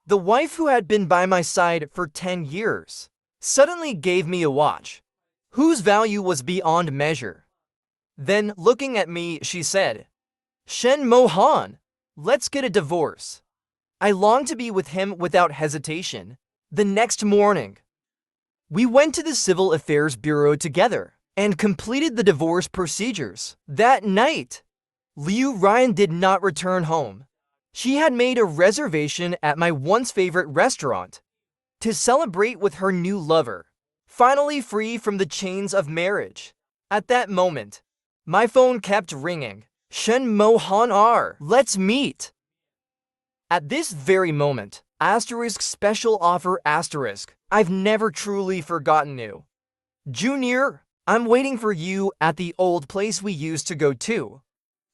The wife who had been by my side for 10 years suddenly gave me a watch, whose value was beyond measure. Then, looking at me, she said, "Shen Mohan, let's get a divorce." I longed to be with him without hesitation. The next morning, we went to the Civil Affairs Bureau together and completed the divorce procedures. That night, Liu Ryan did not return home. She had made a reservation at my once favorite restaurant to celebrate with her new lover, finally free from the chains of marriage. At that moment, my phone kept ringing. "Shen Mohan R, let's meet." At this very moment, special offer I've never truly forgotten you. Junior, I'm waiting for you at the old place we used to go to.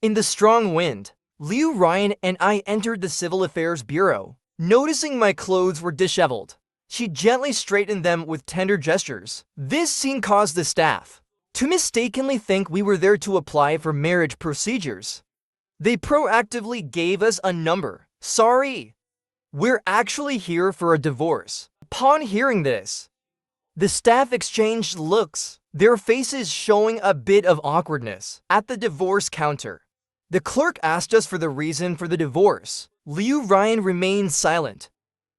In the strong wind, Liu Ryan and I entered the Civil Affairs Bureau. Noticing my clothes were disheveled, she gently straightened them with tender gestures. This scene caused the staff to mistakenly think we were there to apply for marriage procedures. They proactively gave us a number. "Sorry, we're actually here for a divorce." Upon hearing this, the staff exchanged looks, their faces showing a bit of awkwardness. At the divorce counter, the clerk asked us for the reason for the divorce. Liu Ryan remained silent.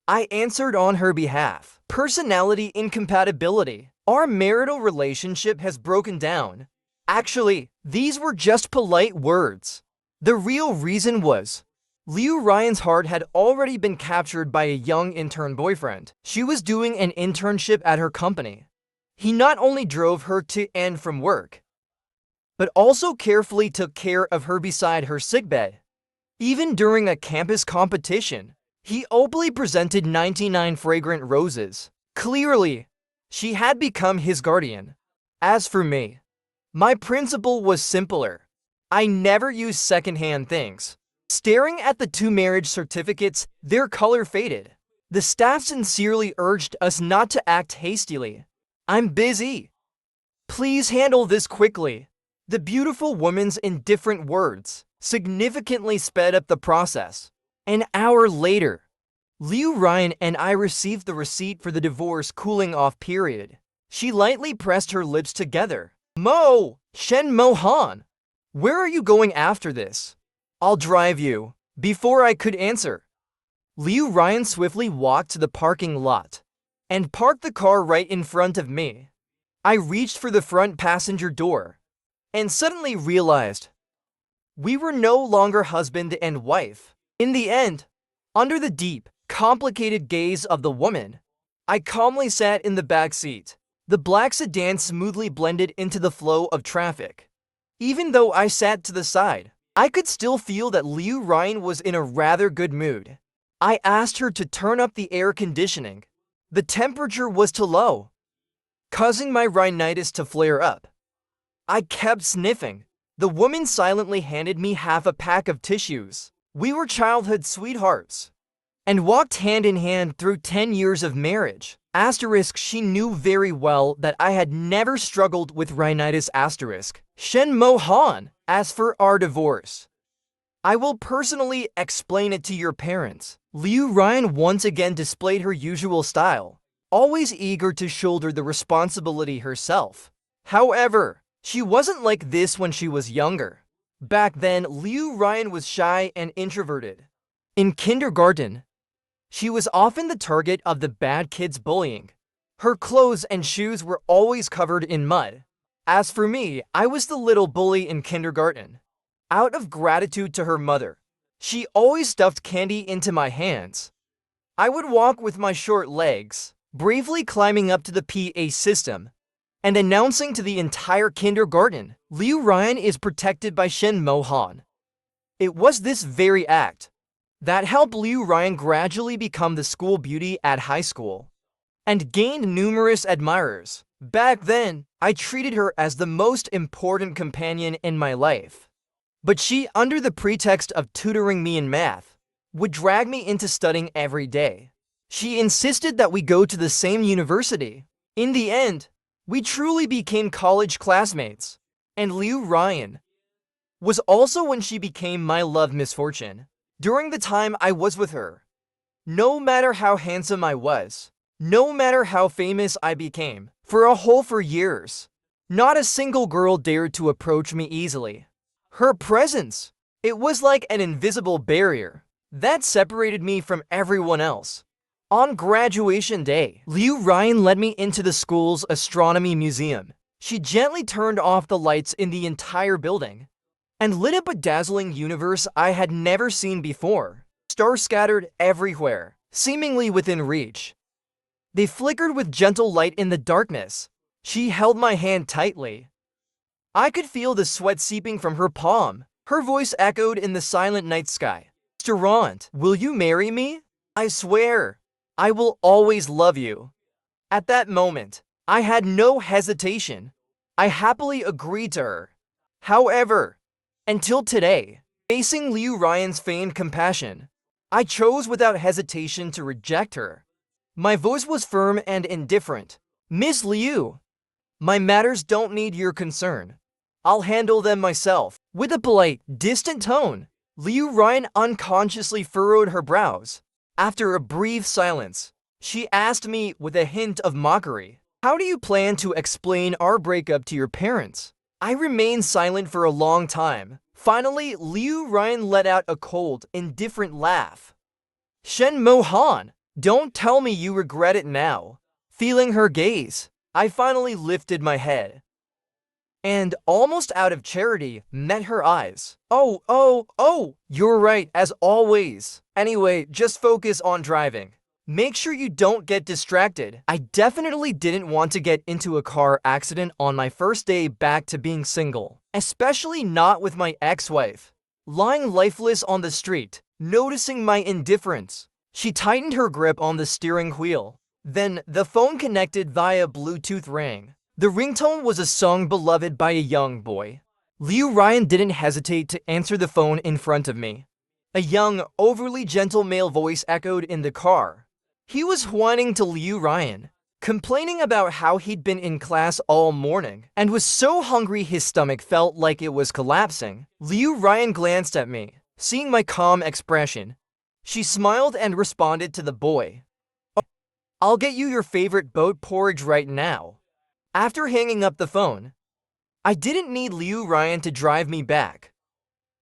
I answered on her behalf. "Personality incompatibility. Our marital relationship has broken down." Actually, these were just polite words. The real reason was, Liu Ryan's heart had already been captured by a young intern boyfriend. She was doing an internship at her company. He not only drove her to and from work, but also carefully took care of her beside her sickbed. Even during a campus competition, he openly presented 99 fragrant roses. Clearly, she had become his guardian. As for me, my principle was simpler. I never used secondhand things. Staring at the two marriage certificates, their color faded. The staff sincerely urged us not to act hastily. "I'm busy. Please handle this quickly." The beautiful woman's indifferent words significantly sped up the process. An hour later, Liu Ryan and I received the receipt for the divorce cooling-off period. She lightly pressed her lips together. "Shen Mohan, where are you going after this?" "I'll drive you." Before I could answer, Liu Ryan swiftly walked to the parking lot and parked the car right in front of me. I reached for the front passenger door and suddenly realized we were no longer husband and wife. In the end, under the deep, complicated gaze of the woman, I calmly sat in the back seat. The black sedan smoothly blended into the flow of traffic. Even though I sat to the side, I could still feel that Liu Ryan was in a rather good mood. I asked her to turn up the air conditioning. The temperature was too low, causing my rhinitis to flare up. I kept sniffing. The woman silently handed me half a pack of tissues. We were childhood sweethearts and walked hand in hand through 10 years of marriage. She knew very well that I had never struggled with rhinitis. "Shen Mohan, as for our divorce, I will personally explain it to your parents." Liu Ryan once again displayed her usual style, always eager to shoulder the responsibility herself. However, she wasn't like this when she was younger. Back then, Liu Ryan was shy and introverted. In kindergarten, she was often the target of the bad kids' bullying. Her clothes and shoes were always covered in mud. As for me, I was the little bully in kindergarten. Out of gratitude to her mother, she always stuffed candy into my hands. I would walk with my short legs, bravely climbing up to the PA system and announcing to the entire kindergarten, "Liu Ryan is protected by Shen Mohan." It was this very act that helped Liu Ryan gradually become the school beauty at high school and gained numerous admirers. Back then, I treated her as the most important companion in my life. But she, under the pretext of tutoring me in math, would drag me into studying every day. She insisted that we go to the same university. In the end, we truly became college classmates. And Liu Ryan was also when she became my love misfortune. During the time I was with her, No matter how handsome I was, no matter how famous I became, for a whole 4 years, not a single girl dared to approach me easily. Her presence, it was like an invisible barrier that separated me from everyone else. On graduation day, Liu Ryan led me into the school's astronomy museum. She gently turned off the lights in the entire building and lit up a dazzling universe I had never seen before. Stars scattered everywhere, seemingly within reach. They flickered with gentle light in the darkness. She held my hand tightly. I could feel the sweat seeping from her palm. Her voice echoed in the silent night sky. Durant, will you marry me? I swear, I will always love you. At that moment, I had no hesitation. I happily agreed to her. However, until today, facing Liu Ryan's feigned compassion, I chose without hesitation to reject her. My voice was firm and indifferent. Miss Liu, my matters don't need your concern. I'll handle them myself. With a polite, distant tone, Liu Ryan unconsciously furrowed her brows. After a brief silence, she asked me with a hint of mockery, how do you plan to explain our breakup to your parents? I remained silent for a long time. Finally, Liu Ryan let out a cold, indifferent laugh. Shen Mohan, don't tell me you regret it now. Feeling her gaze, I finally lifted my head and, almost out of charity, met her eyes. Oh, you're right, as always. Anyway, just focus on driving. Make sure you don't get distracted. I definitely didn't want to get into a car accident on my first day back to being single, especially not with my ex-wife. Lying lifeless on the street, noticing my indifference, she tightened her grip on the steering wheel. Then, the phone connected via Bluetooth rang. The ringtone was a song beloved by a young boy. Liu Ryan didn't hesitate to answer the phone in front of me. A young, overly gentle male voice echoed in the car. He was whining to Liu Ryan, complaining about how he'd been in class all morning and was so hungry his stomach felt like it was collapsing. Liu Ryan glanced at me, seeing my calm expression. She smiled and responded to the boy. I'll get you your favorite boat porridge right now. After hanging up the phone, I didn't need Liu Ryan to drive me back.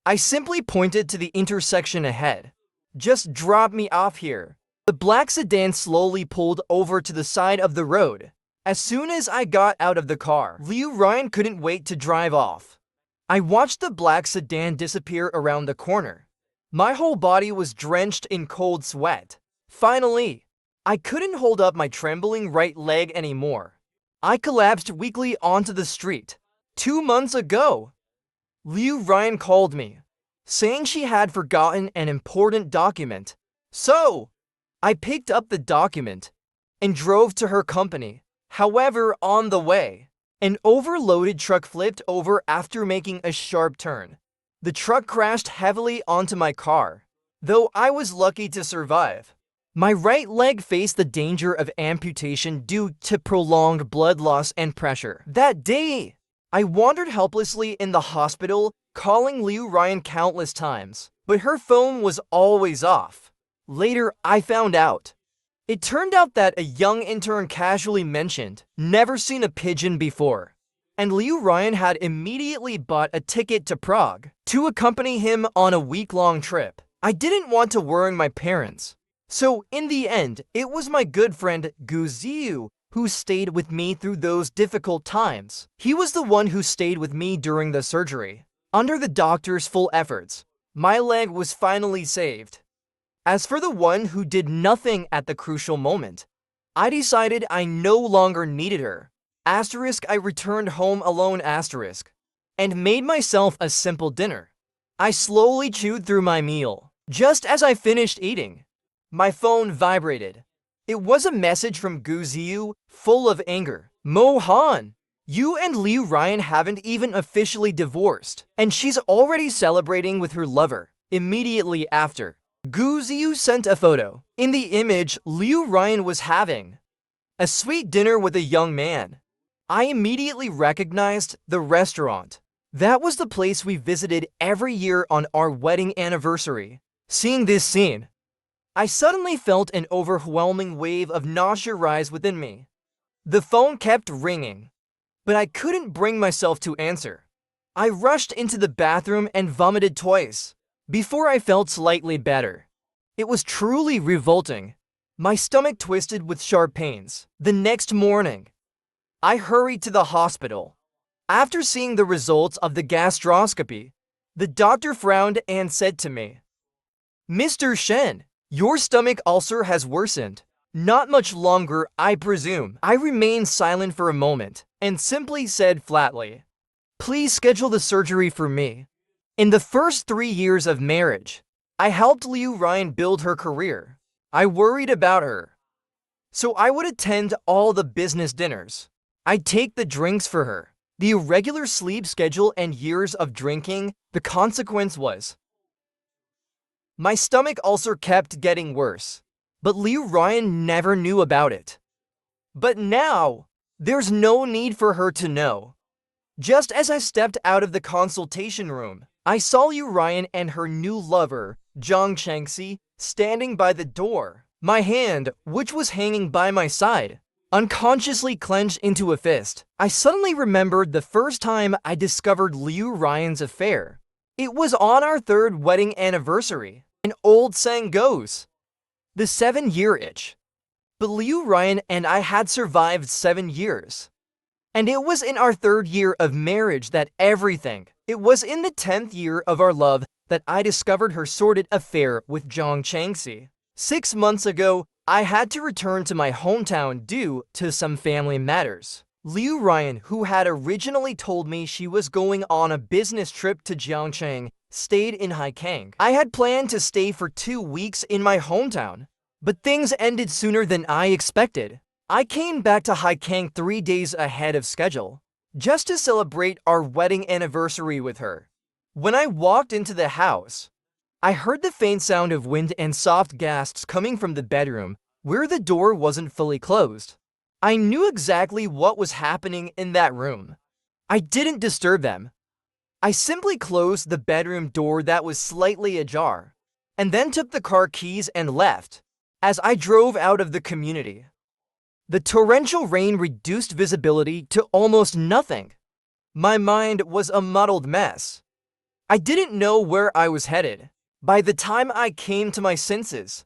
I simply pointed to the intersection ahead. Just drop me off here. The black sedan slowly pulled over to the side of the road. As soon as I got out of the car, Liu Ryan couldn't wait to drive off. I watched the black sedan disappear around the corner. My whole body was drenched in cold sweat. Finally, I couldn't hold up my trembling right leg anymore. I collapsed weakly onto the street. 2 months ago, Liu Ryan called me, saying she had forgotten an important document. So, I picked up the document and drove to her company. However, on the way, an overloaded truck flipped over after making a sharp turn. The truck crashed heavily onto my car, though I was lucky to survive. My right leg faced the danger of amputation due to prolonged blood loss and pressure. That day, I wandered helplessly in the hospital, calling Liu Ryan countless times, but her phone was always off. Later, I found out. It turned out that a young intern casually mentioned, never seen a pigeon before, and Liu Ryan had immediately bought a ticket to Prague to accompany him on a week-long trip. I didn't want to worry my parents. So, in the end, it was my good friend Ye Zhiqiu who stayed with me through those difficult times. He was the one who stayed with me during the surgery. Under the doctor's full efforts, my leg was finally saved. As for the one who did nothing at the crucial moment, I decided I no longer needed her. I returned home alone and made myself a simple dinner. I slowly chewed through my meal. Just as I finished eating, my phone vibrated. It was a message from Ye Zhiqiu, full of anger. Mohan, you and Liu Ryan haven't even officially divorced, and she's already celebrating with her lover. Immediately after, Ye Zhiqiu sent a photo. In the image, Liu Ryan was having a sweet dinner with a young man. I immediately recognized the restaurant. That was the place we visited every year on our wedding anniversary. Seeing this scene, I suddenly felt an overwhelming wave of nausea rise within me. The phone kept ringing, but I couldn't bring myself to answer. I rushed into the bathroom and vomited twice before I felt slightly better. It was truly revolting. My stomach twisted with sharp pains. The next morning, I hurried to the hospital. After seeing the results of the gastroscopy, the doctor frowned and said to me, "Mr. Shen, your stomach ulcer has worsened. Not much longer, I presume." I remained silent for a moment and simply said flatly, "Please schedule the surgery for me." In the first 3 years of marriage, I helped Liu Ryan build her career. I worried about her, so I would attend all the business dinners. I'd take the drinks for her. The irregular sleep schedule and years of drinking, the consequence was my stomach ulcer kept getting worse, but Liu Ryan never knew about it. But now, there's no need for her to know. Just as I stepped out of the consultation room, I saw Liu Ryan and her new lover, Zhang Chengxi, standing by the door. My hand, which was hanging by my side, unconsciously clenched into a fist. I suddenly remembered the first time I discovered Liu Ryan's affair. It was on our 3rd wedding anniversary. An old saying goes, the 7-year itch. But Liu Ryan and I had survived 7 years. And it was in our 3rd year of marriage that everything. It was in the 10th year of our love that I discovered her sordid affair with Zhang Chengxi. 6 months ago, I had to return to my hometown due to some family matters. Liu Ryan, who had originally told me she was going on a business trip to Jiangcheng, stayed in Haikang. I had planned to stay for 2 weeks in my hometown, but things ended sooner than I expected. I came back to Haikang 3 days ahead of schedule, just to celebrate our wedding anniversary with her. When I walked into the house, I heard the faint sound of wind and soft gasps coming from the bedroom, where the door wasn't fully closed. I knew exactly what was happening in that room. I didn't disturb them. I simply closed the bedroom door that was slightly ajar, and then took the car keys and left. As I drove out of the community, the torrential rain reduced visibility to almost nothing. My mind was a muddled mess. I didn't know where I was headed. By the time I came to my senses,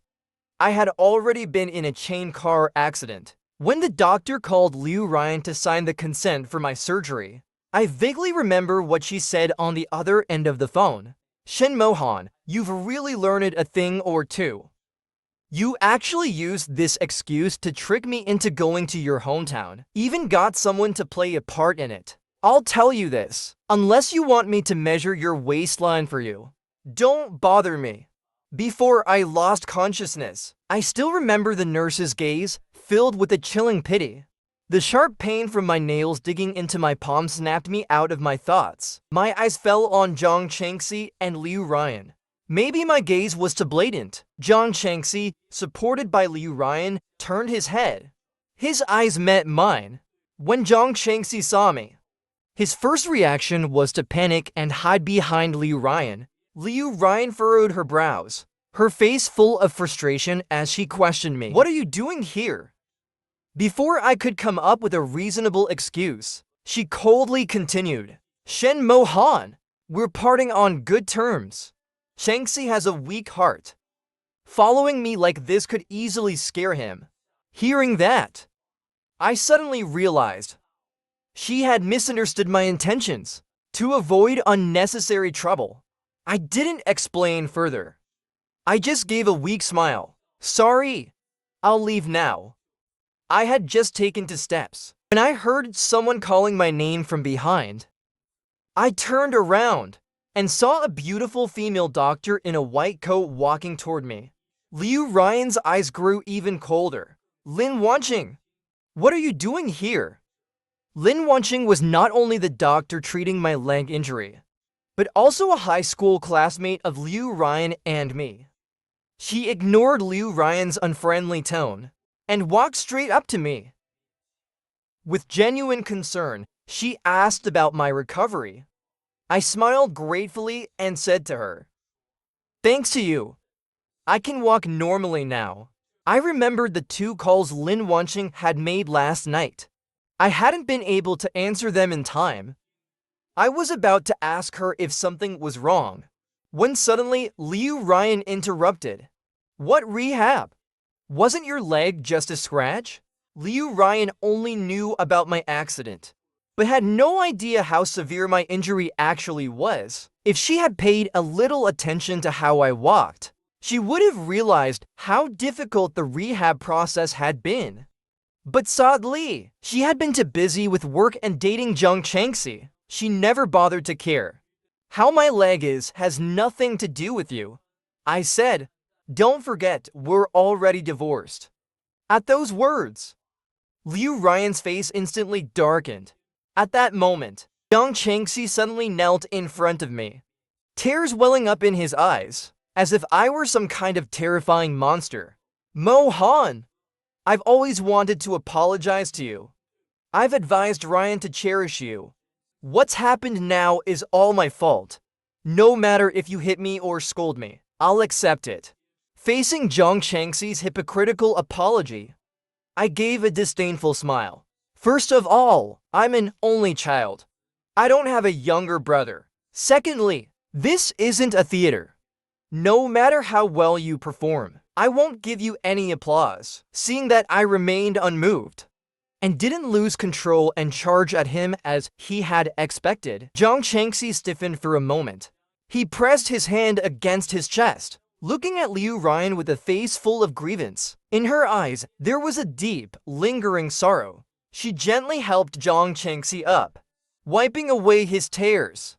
I had already been in a chain car accident. When the doctor called Liu Ryan to sign the consent for my surgery, I vaguely remember what she said on the other end of the phone. "Shen Mohan, you've really learned a thing or two. You actually used this excuse to trick me into going to your hometown. Even got someone to play a part in it. I'll tell you this, unless you want me to measure your waistline for you, don't bother me." Before I lost consciousness, I still remember the nurse's gaze, filled with a chilling pity. The sharp pain from my nails digging into my palm snapped me out of my thoughts. My eyes fell on Zhang Chengxi and Liu Ryan. Maybe my gaze was too blatant. Zhang Chengxi, supported by Liu Ryan, turned his head. His eyes met mine. When Zhang Chengxi saw me, his first reaction was to panic and hide behind Liu Ryan. Liu Ryan furrowed her brows, her face full of frustration as she questioned me. "What are you doing here?" Before I could come up with a reasonable excuse, she coldly continued, "Shen Mohan, we're parting on good terms. Chengxi has a weak heart. Following me like this could easily scare him." Hearing that, I suddenly realized she had misunderstood my intentions. To avoid unnecessary trouble, I didn't explain further. I just gave a weak smile. "Sorry, I'll leave now." I had just taken 2 steps when I heard someone calling my name from behind. I turned around and saw a beautiful female doctor in a white coat walking toward me. Liu Ryan's eyes grew even colder. "Lin Wanqing, what are you doing here?" Lin Wanqing was not only the doctor treating my leg injury, but also a high school classmate of Liu Ryan and me. She ignored Liu Ryan's unfriendly tone and walked straight up to me. With genuine concern, she asked about my recovery. I smiled gratefully and said to her, "Thanks to you, I can walk normally now. I remembered the 2 calls Lin Wanqing had made last night. I hadn't been able to answer them in time. I was about to ask her if something was wrong, when suddenly Liu Ryan interrupted. What rehab? Wasn't your leg just a scratch? Liu Ryan only knew about my accident, but had no idea how severe my injury actually was. If she had paid a little attention to how I walked, she would have realized how difficult the rehab process had been. But sadly, she had been too busy with work and dating Zhang Changxi. She never bothered to care. How my leg is has nothing to do with you. I said, don't forget, we're already divorced. At those words, Liu Ryan's face instantly darkened. At that moment, Zhang Changxi suddenly knelt in front of me, tears welling up in his eyes, as if I were some kind of terrifying monster. Mo Han, I've always wanted to apologize to you. I've advised Ryan to cherish you. What's happened now is all my fault. No matter if you hit me or scold me, I'll accept it. Facing Zhang Changxi's hypocritical apology, I gave a disdainful smile. First of all, I'm an only child. I don't have a younger brother. Secondly, this isn't a theater. No matter how well you perform, I won't give you any applause. Seeing that I remained unmoved and didn't lose control and charge at him as he had expected, Zhang Changxi stiffened for a moment. He pressed his hand against his chest, looking at Liu Ryan with a face full of grievance. In her eyes, there was a deep, lingering sorrow. She gently helped Zhang Changxi up, wiping away his tears,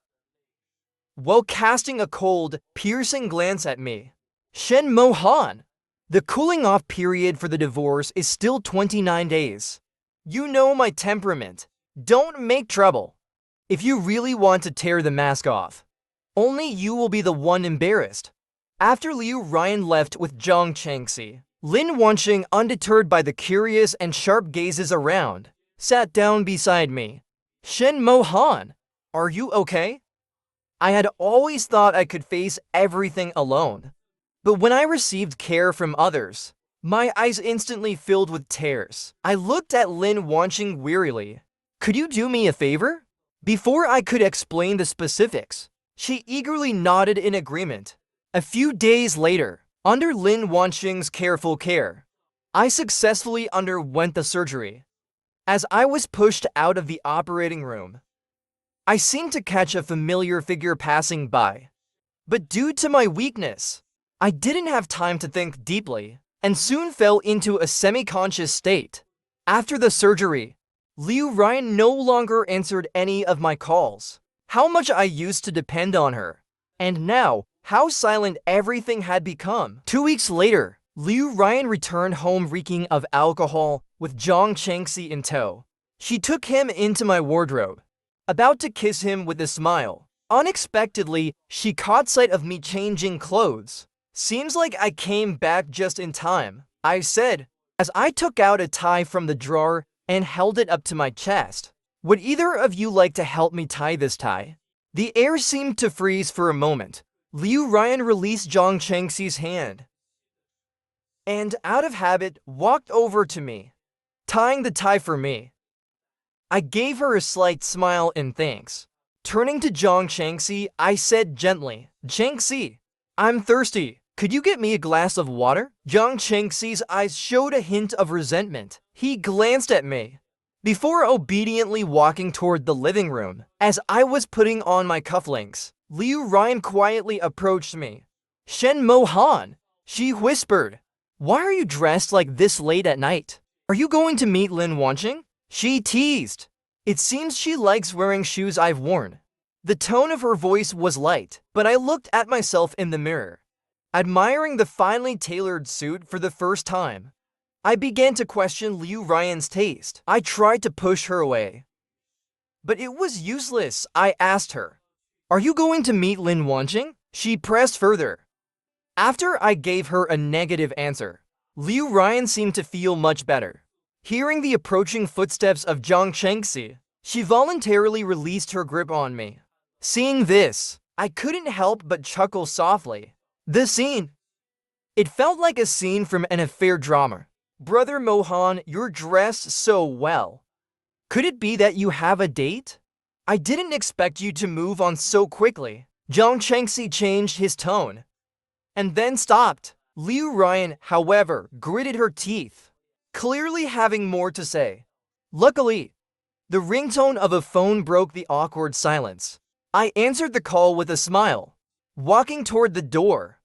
while casting a cold, piercing glance at me. Shen Mo Han, the cooling-off period for the divorce is still 29 days. You know my temperament. Don't make trouble. If you really want to tear the mask off, only you will be the one embarrassed. After Liu Ryan left with Zhang Changxi, Lin Wanqing, undeterred by the curious and sharp gazes around, sat down beside me. Shen Mo Han, are you okay? I had always thought I could face everything alone, but when I received care from others, my eyes instantly filled with tears. I looked at Lin Wanqing wearily. Could you do me a favor? Before I could explain the specifics, she eagerly nodded in agreement. A few days later, under Lin Wanqing's careful care, I successfully underwent the surgery. As I was pushed out of the operating room, I seemed to catch a familiar figure passing by. But due to my weakness, I didn't have time to think deeply, and soon fell into a semi-conscious state. After the surgery, Liu Ryan no longer answered any of my calls. How much I used to depend on her, and now, how silent everything had become. 2 weeks later, Liu Ryan returned home reeking of alcohol with Zhang Changxi in tow. She took him into my wardrobe, about to kiss him with a smile. Unexpectedly, she caught sight of me changing clothes. Seems like I came back just in time, I said, as I took out a tie from the drawer and held it up to my chest. Would either of you like to help me tie this tie? The air seemed to freeze for a moment. Liu Ryan released Zhang Changxi's hand and, out of habit, walked over to me, tying the tie for me. I gave her a slight smile in thanks. Turning to Zhang Changxi, I said gently, Changxi, I'm thirsty. Could you get me a glass of water? Zhang Changxi's eyes showed a hint of resentment. He glanced at me, before obediently walking toward the living room. As I was putting on my cufflinks, Liu Ryan quietly approached me. Shen Mo Han, she whispered. Why are you dressed like this late at night? Are you going to meet Lin Wanqing? She teased. It seems she likes wearing shoes I've worn. The tone of her voice was light, but I looked at myself in the mirror, admiring the finely tailored suit for the first time. I began to question Liu Ryan's taste. I tried to push her away, but it was useless. I asked her, are you going to meet Lin Wanqing? She pressed further. After I gave her a negative answer, Liu Ryan seemed to feel much better. Hearing the approaching footsteps of Zhang Changxi, she voluntarily released her grip on me. Seeing this, I couldn't help but chuckle softly. The scene It felt like a scene from an affair drama. Brother Mohan, you're dressed so well. Could it be that you have a date? I didn't expect you to move on so quickly. Zhang Chengxi changed his tone and then stopped. Liu Ryan, however, gritted her teeth, clearly having more to say. Luckily, the ringtone of a phone broke the awkward silence. I answered the call with a smile, walking toward the door,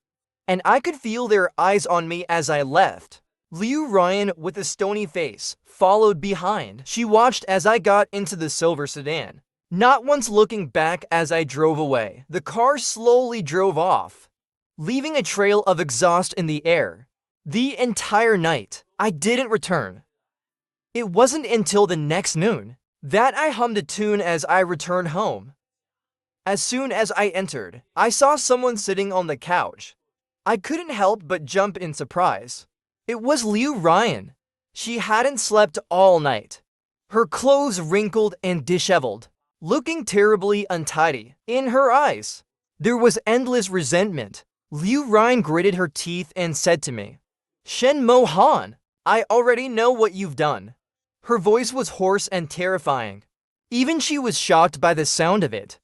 and I could feel their eyes on me as I left. Liu Ryan, with a stony face, followed behind. She watched as I got into the silver sedan, not once looking back as I drove away. The car slowly drove off, leaving a trail of exhaust in the air. The entire night, I didn't return. It wasn't until the next noon that I hummed a tune as I returned home. As soon as I entered, I saw someone sitting on the couch. I couldn't help but jump in surprise. It was Liu Ryan. She hadn't slept all night, her clothes wrinkled and disheveled, looking terribly untidy. In her eyes, there was endless resentment. Liu Ryan gritted her teeth and said to me, "Shen Mohan, I already know what you've done." Her voice was hoarse and terrifying. Even she was shocked by the sound of it.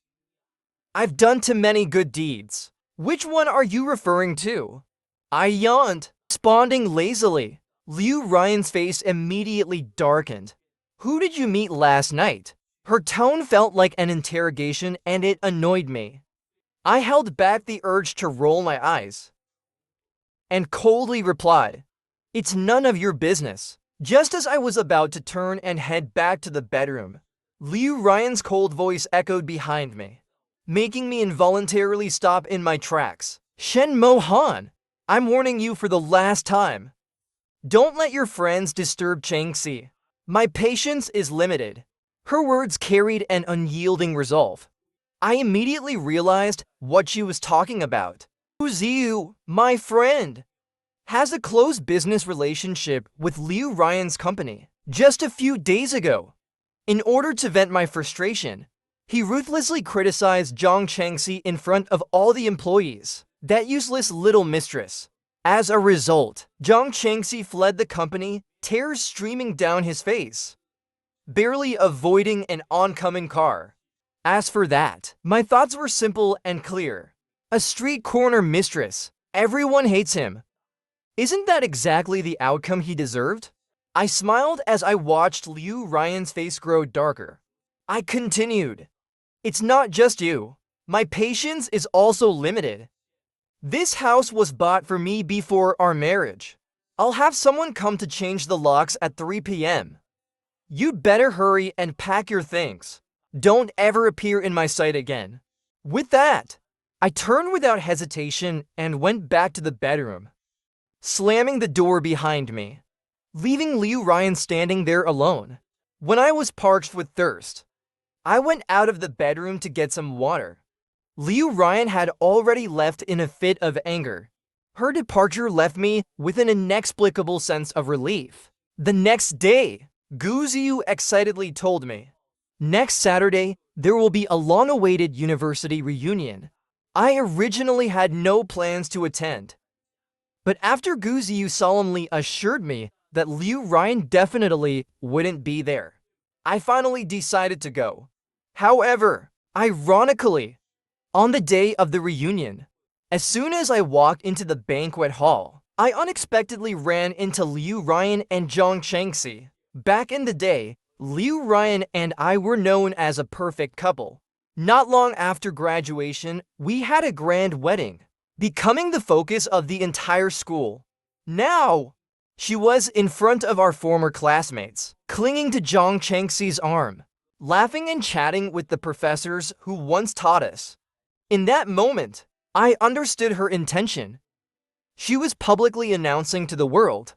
"I've done too many good deeds. Which one are you referring to?" I yawned, responding lazily. Liu Ryan's face immediately darkened. "Who did you meet last night?" Her tone felt like an interrogation and it annoyed me. I held back the urge to roll my eyes and coldly replied, "It's none of your business." Just as I was about to turn and head back to the bedroom, Liu Ryan's cold voice echoed behind me, making me involuntarily stop in my tracks. "Shen Mohan, I'm warning you for the last time. Don't let your friends disturb Chengxi. My patience is limited." Her words carried an unyielding resolve. I immediately realized what she was talking about. Ye Zhiqiu, my friend, has a close business relationship with Liu Ryan's company. Just a few days ago, in order to vent my frustration, he ruthlessly criticized Zhang Chengxi in front of all the employees. That useless little mistress. As a result, Zhang Chengxi fled the company, tears streaming down his face, barely avoiding an oncoming car. As for that, my thoughts were simple and clear. A street corner mistress. Everyone hates him. Isn't that exactly the outcome he deserved? I smiled as I watched Liu Ryan's face grow darker. I continued, "It's not just you. My patience is also limited. This house was bought for me before our marriage. I'll have someone come to change the locks at 3 p.m. You'd better hurry and pack your things. Don't ever appear in my sight again." With that, I turned without hesitation and went back to the bedroom, slamming the door behind me, leaving Liu Ryan standing there alone. When I was parched with thirst, I went out of the bedroom to get some water. Liu Ryan had already left in a fit of anger. Her departure left me with an inexplicable sense of relief. The next day, Ye Zhiqiu excitedly told me, "Next Saturday, there will be a long-awaited university reunion." I originally had no plans to attend, but after Ye Zhiqiu solemnly assured me that Liu Ryan definitely wouldn't be there, I finally decided to go. However, ironically, on the day of the reunion, as soon as I walked into the banquet hall, I unexpectedly ran into Liu Ryan and Zhang Chengxi. Back in the day, Liu Ryan and I were known as a perfect couple. Not long after graduation, we had a grand wedding, becoming the focus of the entire school. Now, she was in front of our former classmates, clinging to Zhang Chengxi's arm, laughing and chatting with the professors who once taught us. In that moment, I understood her intention. She was publicly announcing to the world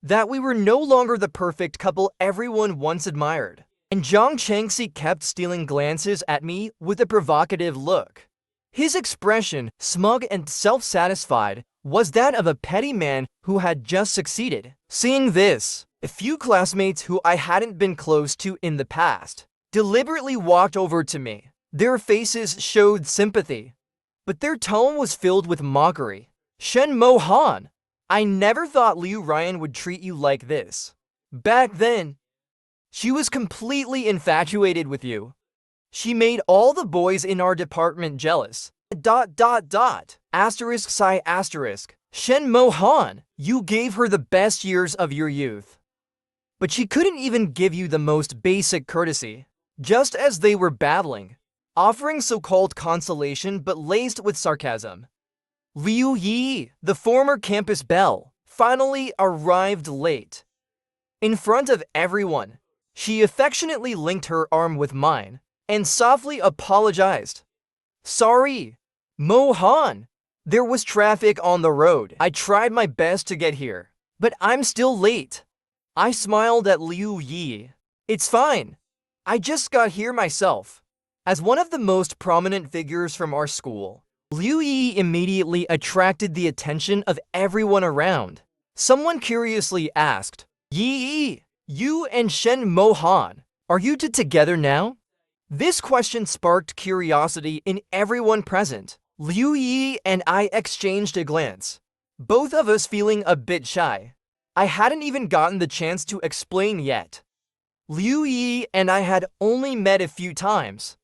that we were no longer the perfect couple everyone once admired. And Zhang Chengxi kept stealing glances at me with a provocative look. His expression, smug and self-satisfied, was that of a petty man who had just succeeded. Seeing this, a few classmates who I hadn't been close to in the past deliberately walked over to me. Their faces showed sympathy, but their tone was filled with mockery. Shen Mohan, I never thought Liu Ryan would treat you like this. Back then, she was completely infatuated with you. She made all the boys in our department jealous. ... Asterisk sigh asterisk. Shen Mohan, you gave her the best years of your youth. But she couldn't even give you the most basic courtesy. Just as they were babbling, offering so-called consolation but laced with sarcasm, Liu Yi, the former campus belle, finally arrived late. In front of everyone, she affectionately linked her arm with mine and softly apologized. Sorry, Mohan. There was traffic on the road. I tried my best to get here, but I'm still late. I smiled at Liu Yi. It's fine. I just got here myself. As one of the most prominent figures from our school, Liu Yi immediately attracted the attention of everyone around. Someone curiously asked, Yi, you and Shen Mohan, are you two together now? This question sparked curiosity in everyone present. Liu Yi and I exchanged a glance, both of us feeling a bit shy. I hadn't even gotten the chance to explain yet. Liu Yi and I had only met a few times.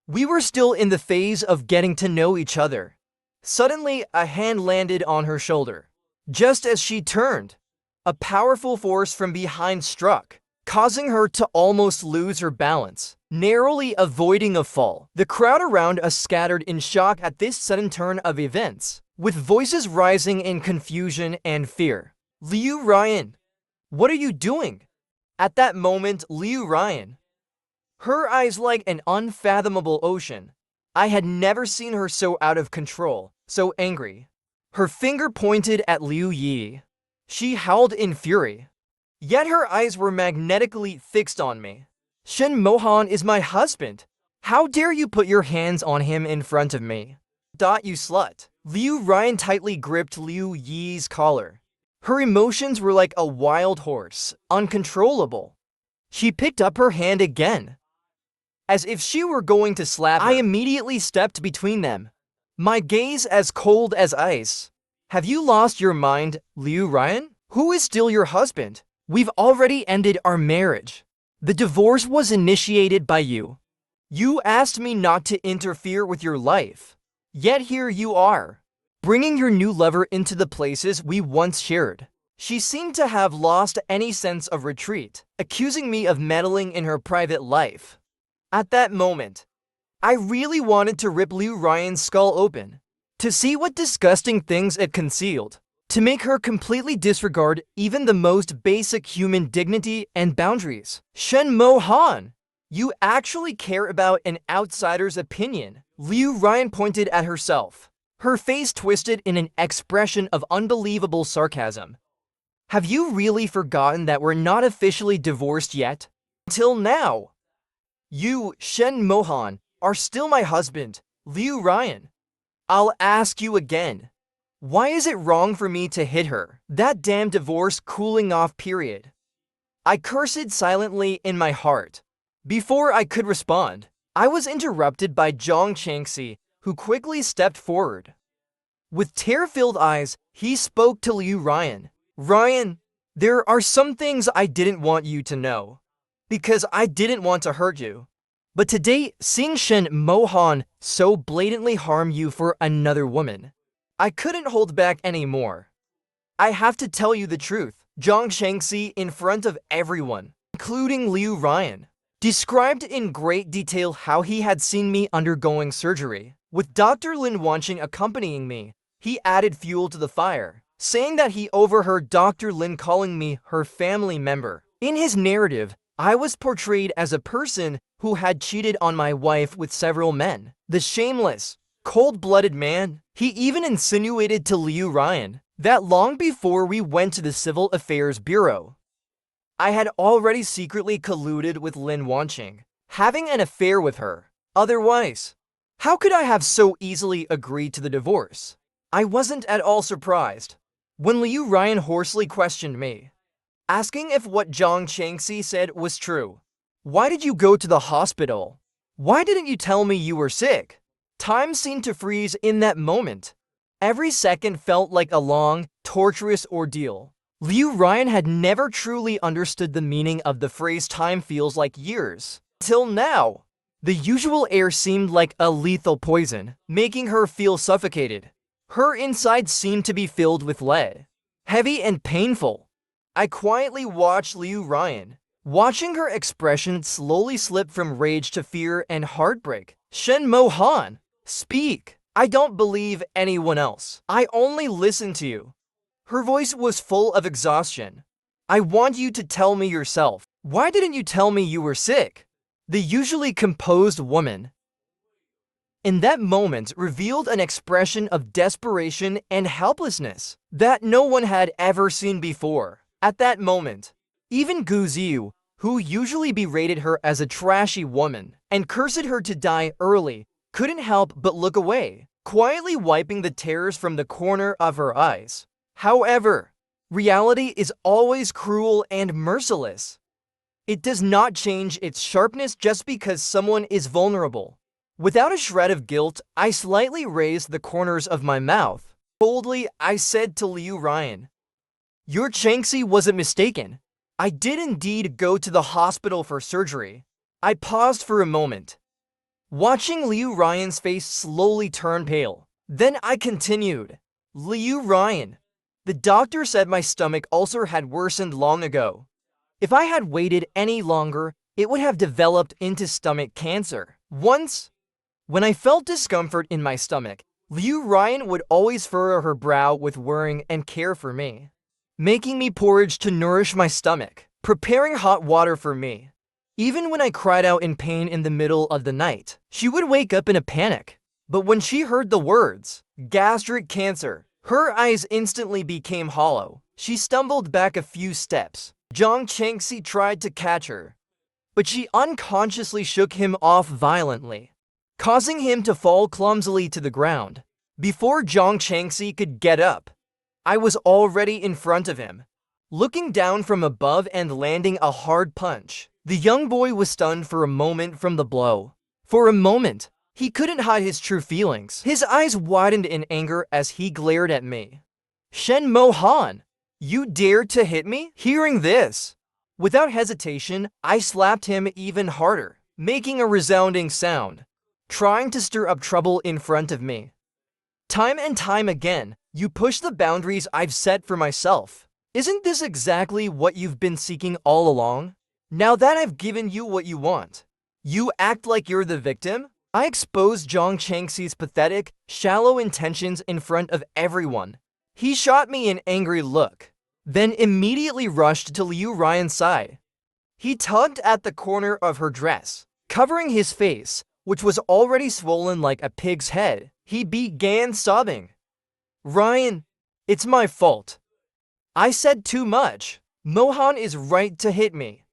We were still in the phase of getting to know each other. Suddenly, a hand landed on her shoulder. Just as she turned, a powerful force from behind struck, causing her to almost lose her balance, narrowly avoiding a fall. The crowd around us scattered in shock at this sudden turn of events, with voices rising in confusion and fear. Liu Ryan, what are you doing? At that moment, Liu Ryan, her eyes like an unfathomable ocean. I had never seen her so out of control, so angry. Her finger pointed at Liu Yi. She howled in fury. Yet her eyes were magnetically fixed on me. Shen Mohan is my husband. How dare you put your hands on him in front of me? You slut. Liu Ryan tightly gripped Liu Yi's collar. Her emotions were like a wild horse, uncontrollable. She picked up her hand again. As if she were going to slap her. I immediately stepped between them, my gaze as cold as ice. Have you lost your mind, Liu Ryan? Who is still your husband? We've already ended our marriage. The divorce was initiated by you. You asked me not to interfere with your life. Yet here you are, bringing your new lover into the places we once shared. She seemed to have lost any sense of retreat, accusing me of meddling in her private life. At that moment, I really wanted to rip Liu Ryan's skull open, to see what disgusting things it concealed, to make her completely disregard even the most basic human dignity and boundaries. Shen Mohan, you actually care about an outsider's opinion. Liu Ryan pointed at herself, her face twisted in an expression of unbelievable sarcasm. Have you really forgotten that we're not officially divorced yet? Until now. You, Shen Mohan, are still my husband, Liu Ryan. I'll ask you again. Why is it wrong for me to hit her? That damn divorce cooling off period. I cursed silently in my heart. Before I could respond, I was interrupted by Zhang Changxi, who quickly stepped forward. With tear-filled eyes, he spoke to Liu Ryan. Ryan, there are some things I didn't want you to know, because I didn't want to hurt you. But today, seeing Shen Mohan so blatantly harm you for another woman, I couldn't hold back anymore. I have to tell you the truth. Zhang Changxi, in front of everyone, including Liu Ryan, described in great detail how he had seen me undergoing surgery. With Dr. Lin Wanqing accompanying me, he added fuel to the fire, saying that he overheard Dr. Lin calling me her family member. In his narrative, I was portrayed as a person who had cheated on my wife with several men. The shameless, cold-blooded man. He even insinuated to Liu Ryan that long before we went to the Civil Affairs Bureau, I had already secretly colluded with Lin Wanqing, having an affair with her. Otherwise, how could I have so easily agreed to the divorce? I wasn't at all surprised when Liu Ryan hoarsely questioned me, asking if what Zhang Changxi said was true. Why did you go to the hospital? Why didn't you tell me you were sick? Time seemed to freeze in that moment. Every second felt like a long, torturous ordeal. Liu Ryan had never truly understood the meaning of the phrase "time feels like years." Till now, the usual air seemed like a lethal poison, making her feel suffocated. Her insides seemed to be filled with lead, heavy and painful. I quietly watched Liu Ryan, watching her expression slowly slip from rage to fear and heartbreak. Shen Mohan, speak. I don't believe anyone else. I only listen to you. Her voice was full of exhaustion. I want you to tell me yourself. Why didn't you tell me you were sick? The usually composed woman, in that moment, revealed an expression of desperation and helplessness that no one had ever seen before. At that moment, even Ye Zhiqiu, who usually berated her as a trashy woman and cursed her to die early, couldn't help but look away, quietly wiping the tears from the corner of her eyes. However, reality is always cruel and merciless. It does not change its sharpness just because someone is vulnerable. Without a shred of guilt, I slightly raised the corners of my mouth. Boldly, I said to Liu Ryan, "Your Changxi wasn't mistaken. I did indeed go to the hospital for surgery." I paused for a moment, watching Liu Ryan's face slowly turn pale. Then I continued, "Liu Ryan, the doctor said my stomach ulcer had worsened long ago. If I had waited any longer, it would have developed into stomach cancer. Once, when I felt discomfort in my stomach, Liu Ryan would always furrow her brow with worrying and care for me, making me porridge to nourish my stomach, preparing hot water for me. Even when I cried out in pain in the middle of the night, she would wake up in a panic. But when she heard the words, gastric cancer, her eyes instantly became hollow. She stumbled back a few steps. Zhang Chengxi tried to catch her, but she unconsciously shook him off violently, causing him to fall clumsily to the ground. Before Zhang Chengxi could get up, I was already in front of him, looking down from above and landing a hard punch. The young boy was stunned for a moment from the blow. For a moment, he couldn't hide his true feelings. His eyes widened in anger as he glared at me. "Shen Mohan, you dared to hit me?" Hearing this, without hesitation, I slapped him even harder, making a resounding sound, trying to stir up trouble in front of me. Time and time again, you push the boundaries I've set for myself. Isn't this exactly what you've been seeking all along? Now that I've given you what you want, you act like you're the victim? I exposed Zhang Chengxi's pathetic, shallow intentions in front of everyone. He shot me an angry look, then immediately rushed to Liu Ryan's side. He tugged at the corner of her dress, covering his face, which was already swollen like a pig's head. He began sobbing. "Ryan, it's my fault. I said too much. Mohan is right to hit me.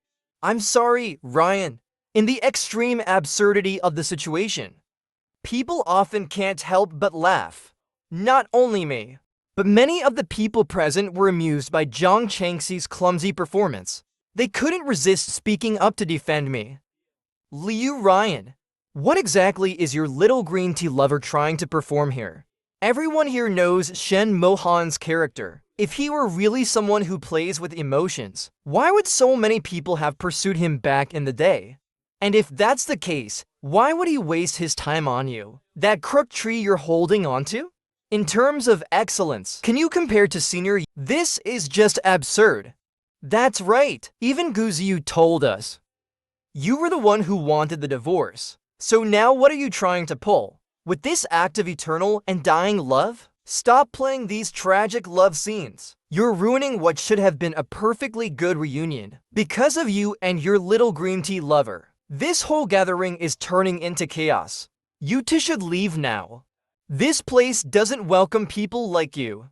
I'm sorry, Ryan." In the extreme absurdity of the situation, people often can't help but laugh. Not only me, but many of the people present were amused by Zhang Chengxi's clumsy performance. They couldn't resist speaking up to defend me. "Liu Ryan, what exactly is your little green tea lover trying to perform here? Everyone here knows Shen Mohan's character. If he were really someone who plays with emotions, why would so many people have pursued him back in the day? And if that's the case, why would he waste his time on you? That crooked tree you're holding onto? In terms of excellence, can you compare to Senior? This is just absurd." "That's right. Even Ye Zhiqiu told us. You were the one who wanted the divorce. So now what are you trying to pull? With this act of eternal and dying love? Stop playing these tragic love scenes. You're ruining what should have been a perfectly good reunion because of you and your little green tea lover. This whole gathering is turning into chaos. You two should leave now. This place doesn't welcome people like you."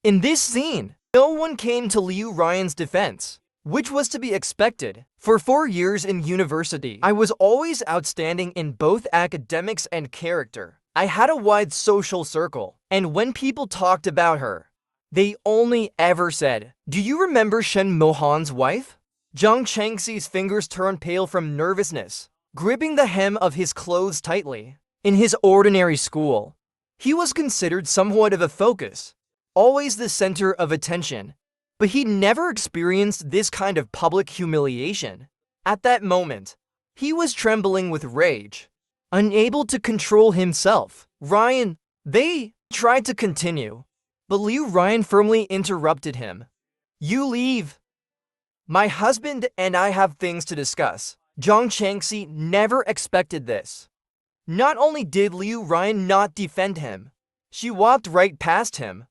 In this scene, no one came to Liu Ryan's defense, which was to be expected. For 4 years in university, I was always outstanding in both academics and character. I had a wide social circle, and when people talked about her, they only ever said, "Do you remember Shen Mohan's wife?" Zhang Chengxi's fingers turned pale from nervousness, gripping the hem of his clothes tightly. In his ordinary school, He was considered somewhat of a focus, always the center of attention, but he never experienced this kind of public humiliation. At that moment, he was trembling with rage, unable to control himself. Ryan, they tried to continue, but Liu Ryan firmly interrupted him. You leave. My husband and I have things to discuss. Zhang Changxi never expected this. Not only did Liu Ryan not defend him, she walked right past him.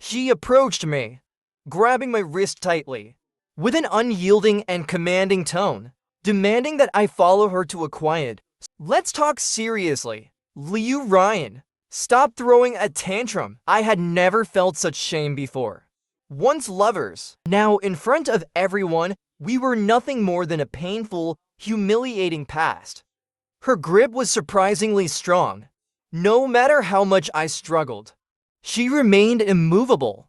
She approached me, grabbing my wrist tightly, with an unyielding and commanding tone, demanding that I follow her to a quiet. Let's talk seriously. Liu Ryan, stop throwing a tantrum. I had never felt such shame before. Once lovers, now in front of everyone, we were nothing more than a painful, humiliating past. Her grip was surprisingly strong. No matter how much I struggled, she remained immovable,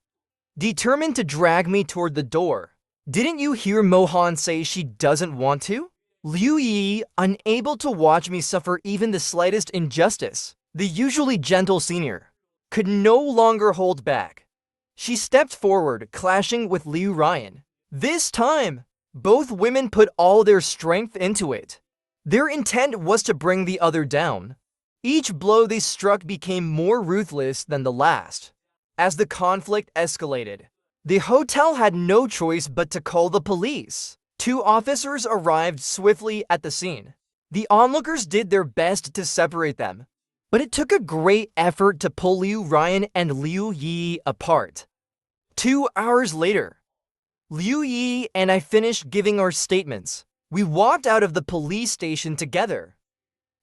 determined to drag me toward the door. Didn't you hear Mohan say she doesn't want to? Liu Yi, unable to watch me suffer even the slightest injustice, the usually gentle senior, could no longer hold back. She stepped forward, clashing with Liu Ryan. This time, both women put all their strength into it. Their intent was to bring the other down. Each blow they struck became more ruthless than the last. As the conflict escalated, the hotel had no choice but to call the police. 2 officers arrived swiftly at the scene. The onlookers did their best to separate them, but it took a great effort to pull Liu Ryan and Liu Yi apart. 2 hours later, Liu Yi and I finished giving our statements. We walked out of the police station together.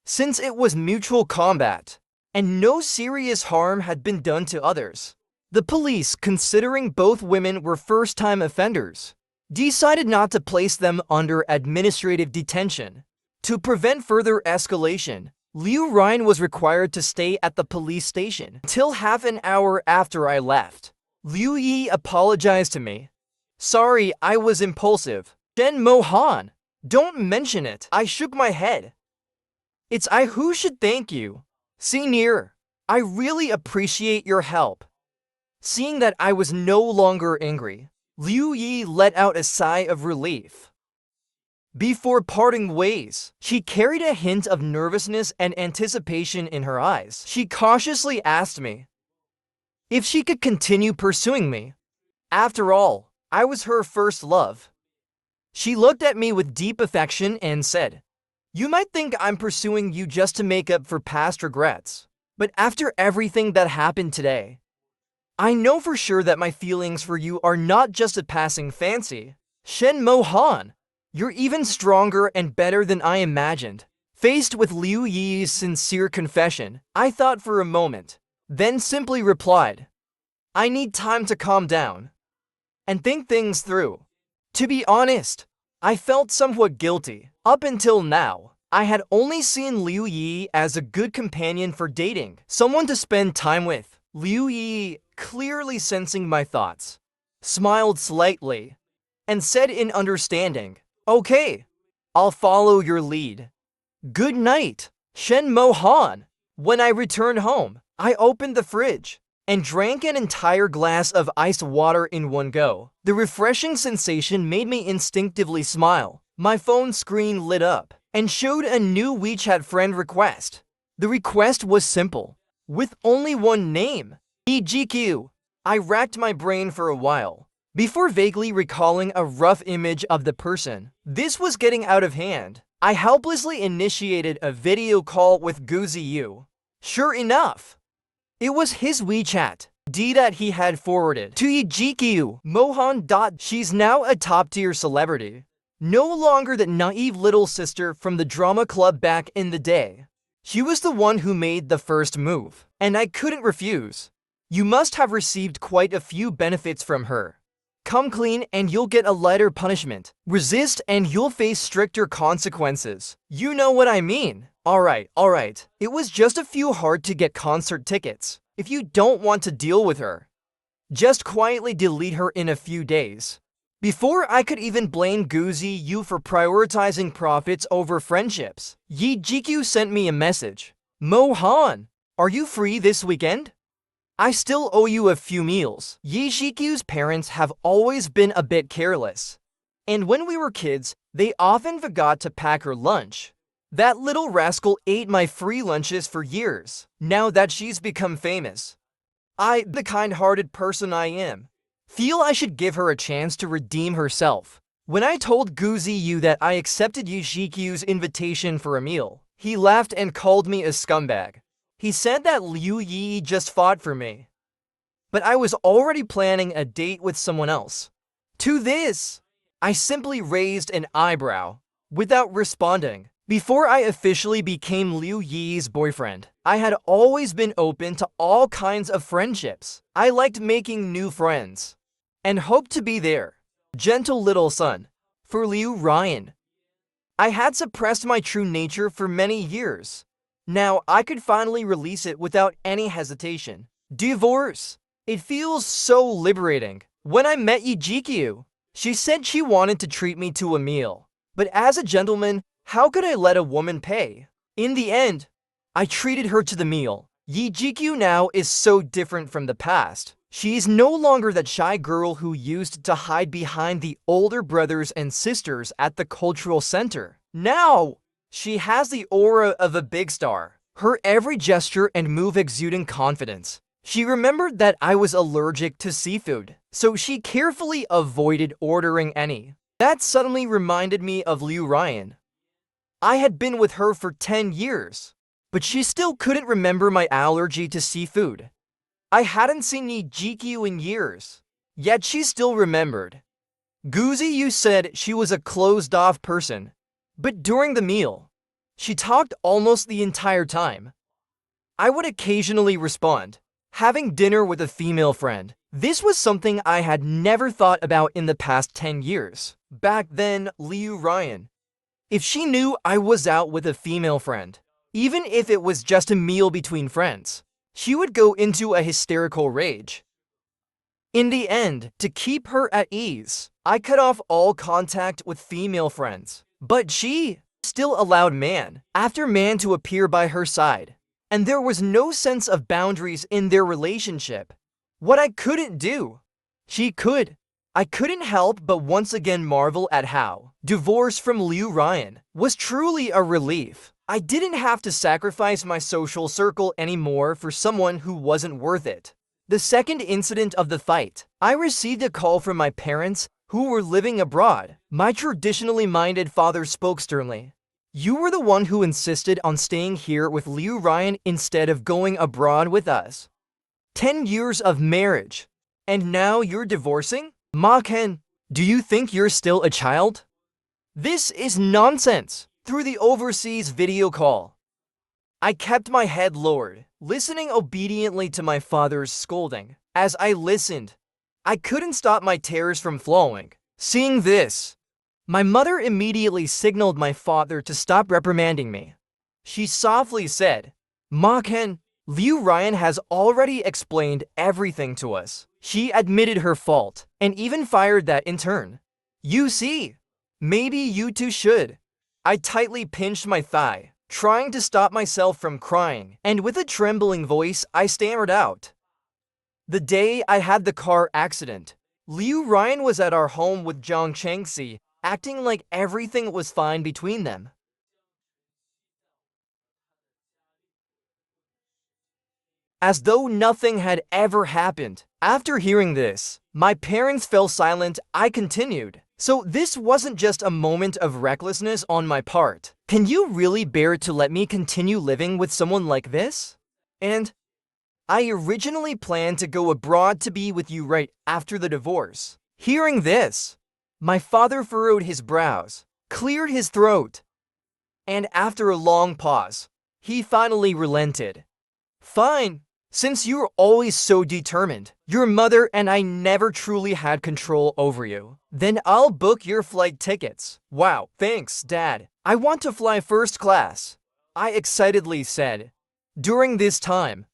Since it was mutual combat, and no serious harm had been done to others, the police, considering both women were first-time offenders, decided not to place them under administrative detention. To prevent further escalation, Liu Ryan was required to stay at the police station until half an hour after I left. Liu Yi apologized to me. Sorry, I was impulsive. Shen Mohan, don't mention it. I shook my head. It's I who should thank you. Senior, I really appreciate your help. Seeing that I was no longer angry, Liu Yi let out a sigh of relief. Before parting ways, she carried a hint of nervousness and anticipation in her eyes. She cautiously asked me if she could continue pursuing me. After all, I was her first love. She looked at me with deep affection and said, You might think I'm pursuing you just to make up for past regrets, but after everything that happened today, I know for sure that my feelings for you are not just a passing fancy. Shen Mohan, you're even stronger and better than I imagined. Faced with Liu Yi's sincere confession, I thought for a moment, then simply replied, I need time to calm down and think things through. To be honest, I felt somewhat guilty. Up until now, I had only seen Liu Yi as a good companion for dating, someone to spend time with. Liu Yi, clearly sensing my thoughts, smiled slightly and said in understanding, Okay, I'll follow your lead. Good night, Shen Mohan. When I returned home, I opened the fridge and drank an entire glass of iced water in one go. The refreshing sensation made me instinctively smile. My phone screen lit up and showed a new WeChat friend request. The request was simple, with only one name, Ye Zhiqiu. I racked my brain for a while, before vaguely recalling a rough image of the person. This was getting out of hand. I helplessly initiated a video call with Gu Ziyu. Sure enough, it was his WeChat D that he had forwarded to Ye Zhiqiu. Mohan. She's now a top-tier celebrity. No longer the naive little sister from the drama club back in the day. She was the one who made the first move, and I couldn't refuse. You must have received quite a few benefits from her. Come clean and you'll get a lighter punishment. Resist and you'll face stricter consequences. You know what I mean. Alright. It was just a few hard-to-get concert tickets. If you don't want to deal with her, just quietly delete her in a few days. Before I could even blame Gu Ziyu for prioritizing profits over friendships, Ye Zhiqiu sent me a message. Mohan, Are you free this weekend? I still owe you a few meals. Ye Zhiqiu's parents have always been a bit careless. And when we were kids, they often forgot to pack her lunch. That little rascal ate my free lunches for years. Now that she's become famous, the kind-hearted person I am, feel I should give her a chance to redeem herself. When I told Ye Zhiqiu that I accepted Ye Zhiqiu's invitation for a meal, he laughed and called me a scumbag. He said that Liu Yi just fought for me, but I was already planning a date with someone else. To this, I simply raised an eyebrow without responding. Before I officially became Liu Yi's boyfriend, I had always been open to all kinds of friendships. I liked making new friends and hoped to be their gentle little son for Liu Ryan. I had suppressed my true nature for many years. Now I could finally release it without any hesitation. Divorce. It feels so liberating. When I met Ye Zhiqiu, she said she wanted to treat me to a meal. But as a gentleman, how could I let a woman pay? In the end, I treated her to the meal. Ye Zhiqiu now is so different from the past. She is no longer that shy girl who used to hide behind the older brothers and sisters at the cultural center. Now, she has the aura of a big star, her every gesture and move exuding confidence. She remembered that I was allergic to seafood, so she carefully avoided ordering any. That suddenly reminded me of Liu Ryan. I had been with her for 10 years, but she still couldn't remember my allergy to seafood. I hadn't seen Ye Zhiqiu in years, yet she still remembered. Ye Zhiqiu said she was a closed-off person, but during the meal, she talked almost the entire time. I would occasionally respond, having dinner with a female friend. This was something I had never thought about in the past 10 years. Back then, Liu Ryan, if she knew I was out with a female friend, even if it was just a meal between friends, she would go into a hysterical rage. In the end, to keep her at ease, I cut off all contact with female friends. But she still allowed man after man to appear by her side, and there was no sense of boundaries in their relationship. What I couldn't do, she could. I couldn't help but once again marvel at how divorce from Liu Ryan was truly a relief. I didn't have to sacrifice my social circle anymore for someone who wasn't worth it. The second incident of the fight, I received a call from my parents who were living abroad. My traditionally minded father spoke sternly. You were the one who insisted on staying here with Liu Ryan instead of going abroad with us. 10 years of marriage, and now you're divorcing? Ma Ken, do you think you're still a child? This is nonsense. Through the overseas video call, I kept my head lowered, listening obediently to my father's scolding. As I listened, I couldn't stop my tears from flowing. Seeing this, my mother immediately signaled my father to stop reprimanding me. She softly said, Ma Ken, Liu Ryan has already explained everything to us. She admitted her fault, and even fired that intern. You see, maybe you two should. I tightly pinched my thigh, trying to stop myself from crying, and with a trembling voice, I stammered out. The day I had the car accident, Liu Ryan was at our home with Zhang Chengxi, acting like everything was fine between them. As though nothing had ever happened. After hearing this, my parents fell silent. I continued. So this wasn't just a moment of recklessness on my part. Can you really bear to let me continue living with someone like this? And I originally planned to go abroad to be with you right after the divorce. Hearing this, my father furrowed his brows, cleared his throat, and after a long pause, he finally relented. Fine. Since you're always so determined, your mother and I never truly had control over you, then I'll book your flight tickets. Wow, thanks, Dad. I want to fly first class, I excitedly said. During this time,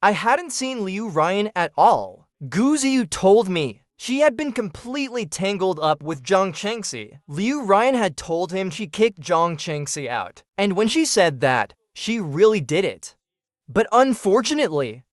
I hadn't seen Liu Ryan at all. Ye Zhiqiu told me she had been completely tangled up with Zhang Chengxi. Liu Ryan had told him she kicked Zhang Chengxi out, and when she said that, she really did it. But unfortunately,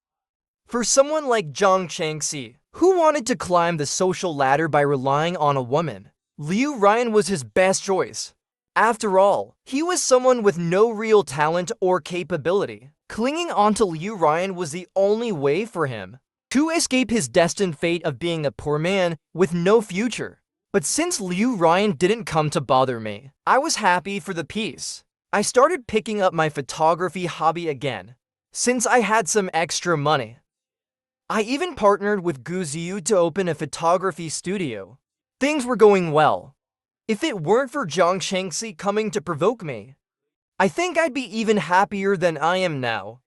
for someone like Zhang Changxi, who wanted to climb the social ladder by relying on a woman, Liu Ryan was his best choice. After all, he was someone with no real talent or capability. Clinging onto Liu Ryan was the only way for him to escape his destined fate of being a poor man with no future. But since Liu Ryan didn't come to bother me, I was happy for the peace. I started picking up my photography hobby again, since I had some extra money. I even partnered with Gu Ziyu to open a photography studio. Things were going well. If it weren't for Zhang Changxi coming to provoke me, I think I'd be even happier than I am now.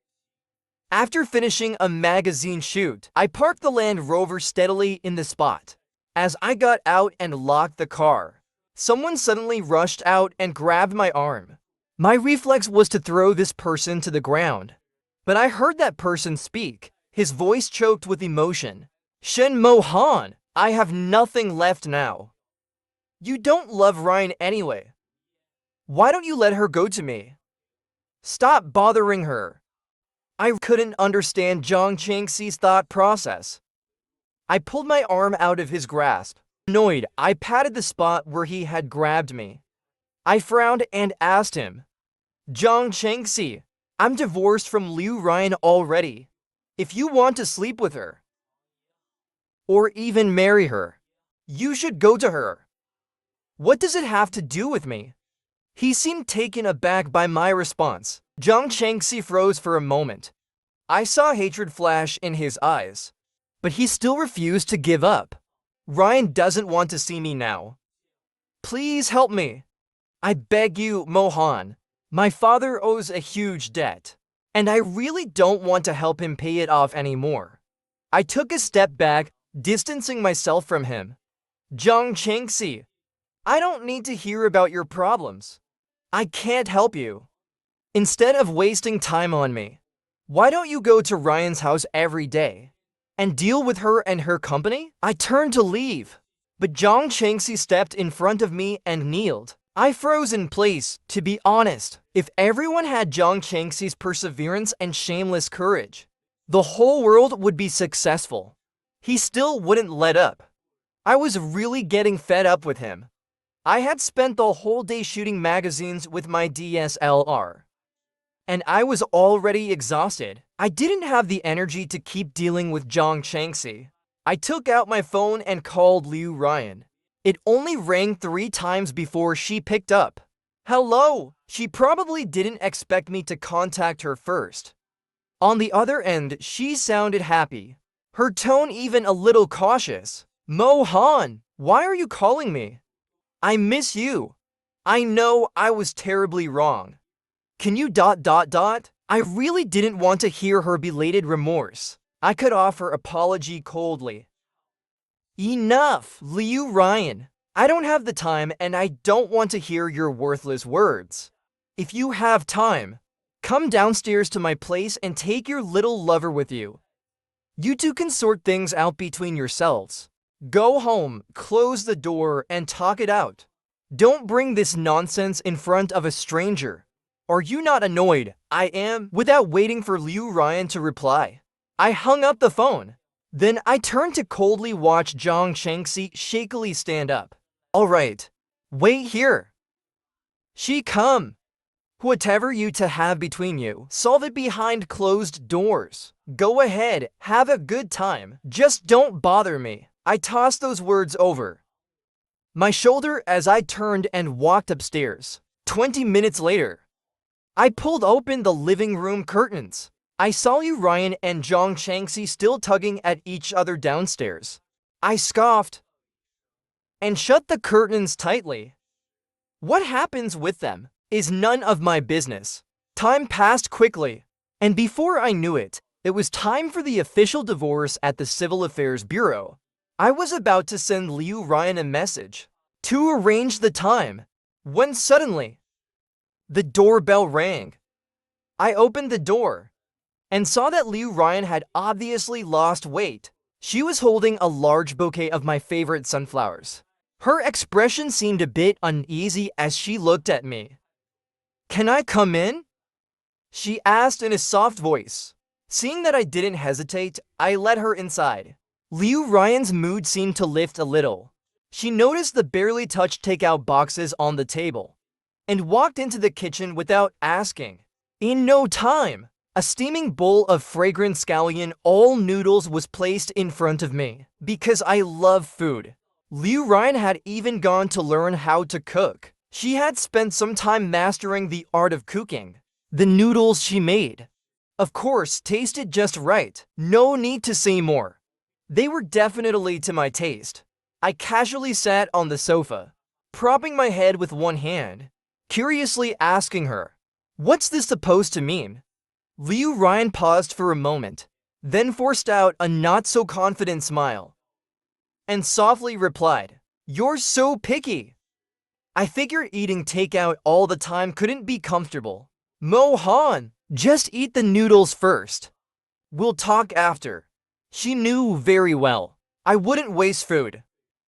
After finishing a magazine shoot, I parked the Land Rover steadily in the spot. As I got out and locked the car, someone suddenly rushed out and grabbed my arm. My reflex was to throw this person to the ground, but I heard that person speak, his voice choked with emotion. Shen Mohan, I have nothing left now. You don't love Ryan anyway. Why don't you let her go to me? Stop bothering her. I couldn't understand Zhang Changxi's thought process. I pulled my arm out of his grasp. Annoyed, I patted the spot where he had grabbed me. I frowned and asked him, Zhang Changxi, I'm divorced from Liu Ryan already. If you want to sleep with her, or even marry her, you should go to her. What does it have to do with me? He seemed taken aback by my response. Zhang Changxi froze for a moment. I saw hatred flash in his eyes, but he still refused to give up. Ryan doesn't want to see me now. Please help me. I beg you, Mohan. My father owes a huge debt, and I really don't want to help him pay it off anymore. I took a step back, distancing myself from him. Zhang Changxi, I don't need to hear about your problems. I can't help you. Instead of wasting time on me, why don't you go to Ryan's house every day and deal with her and her company? I turned to leave, but Zhang Changxi stepped in front of me and kneeled. I froze in place. To be honest, if everyone had Zhang Changxi's perseverance and shameless courage, the whole world would be successful. He still wouldn't let up. I was really getting fed up with him. I had spent the whole day shooting magazines with my DSLR, and I was already exhausted. I didn't have the energy to keep dealing with Zhang Changxi. I took out my phone and called Liu Ryan. It only rang 3 times before she picked up. Hello! She probably didn't expect me to contact her first. On the other end, she sounded happy, her tone even a little cautious. Mohan, why are you calling me? I miss you. I know I was terribly wrong. Can you ... I really didn't want to hear her belated remorse. I cut off her apology coldly. Enough, Liu Ryan. I don't have the time and I don't want to hear your worthless words. If you have time, come downstairs to my place and take your little lover with you. You two can sort things out between yourselves. Go home, close the door, and talk it out. Don't bring this nonsense in front of a stranger. Are you not annoyed? I am. Without waiting for Liu Ryan to reply, I hung up the phone. Then I turned to coldly watch Zhang Changxi shakily stand up. All right, wait here. She come. Whatever you two have between you, solve it behind closed doors. Go ahead, have a good time. Just don't bother me. I tossed those words over my shoulder as I turned and walked upstairs. 20 minutes later, I pulled open the living room curtains. I saw Liu Ryan and Zhang Changxi still tugging at each other downstairs. I scoffed and shut the curtains tightly. What happens with them is none of my business. Time passed quickly, and before I knew it, it was time for the official divorce at the Civil Affairs Bureau. I was about to send Liu Ryan a message to arrange the time, when suddenly, the doorbell rang. I opened the door and saw that Liu Ryan had obviously lost weight. She was holding a large bouquet of my favorite sunflowers. Her expression seemed a bit uneasy as she looked at me. Can I come in? she asked in a soft voice. Seeing that I didn't hesitate, I led her inside. Liu Ryan's mood seemed to lift a little. She noticed the barely touched takeout boxes on the table and walked into the kitchen without asking. In no time, a steaming bowl of fragrant scallion all noodles was placed in front of me. Because I love food, Liu Ryan had even gone to learn how to cook. She had spent some time mastering the art of cooking. The noodles she made, of course, tasted just right. No need to say more. They were definitely to my taste. I casually sat on the sofa, propping my head with one hand, curiously asking her, "What's this supposed to mean?" Liu Ryan paused for a moment, then forced out a not-so-confident smile, and softly replied, "You're so picky. I figure eating takeout all the time couldn't be comfortable. Mohan, just eat the noodles first. We'll talk after." She knew very well I wouldn't waste food,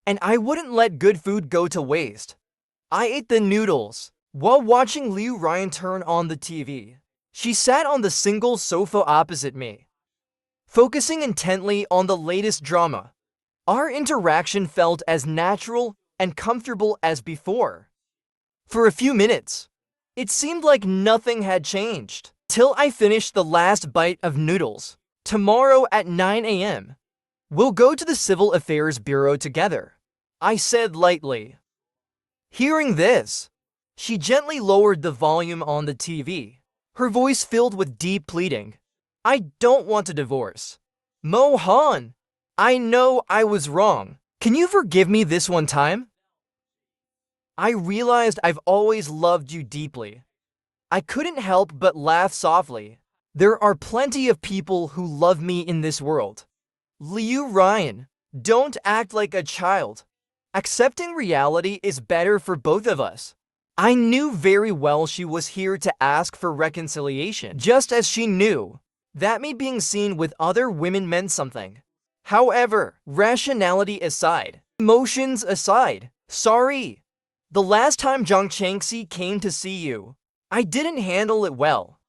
and I wouldn't let good food go to waste. I ate the noodles while watching Liu Ryan turn on the TV. She sat on the single sofa opposite me, focusing intently on the latest drama. Our interaction felt as natural and comfortable as before. For a few minutes, it seemed like nothing had changed, till I finished the last bite of noodles. "Tomorrow at 9 a.m., we'll go to the Civil Affairs Bureau together," I said lightly. Hearing this, she gently lowered the volume on the TV, her voice filled with deep pleading. "I don't want a divorce. Mohan, I know I was wrong. Can you forgive me this one time? I realized I've always loved you deeply." I couldn't help but laugh softly. There are plenty of people who love me in this world. Liu Ryan, don't act like a child. Accepting reality is better for both of us. I knew very well she was here to ask for reconciliation, just as she knew that me being seen with other women meant something. However, rationality aside, emotions aside, sorry. The last time Zhang Changxi came to see you, I didn't handle it well.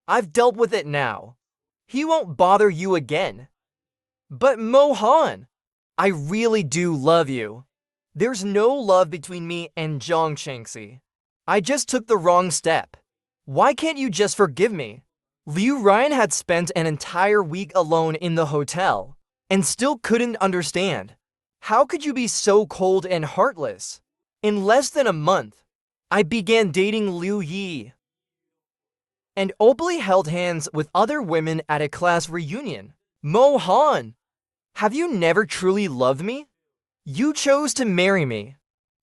I've dealt with it now. He won't bother you again. But Mohan, I really do love you. There's no love between me and Zhang Changxi. I just took the wrong step. Why can't you just forgive me?" Liu Ryan had spent an entire week alone in the hotel and still couldn't understand. How could you be so cold and heartless? In less than a month, I began dating Liu Yi and openly held hands with other women at a class reunion. Mohan, have you never truly loved me? You chose to marry me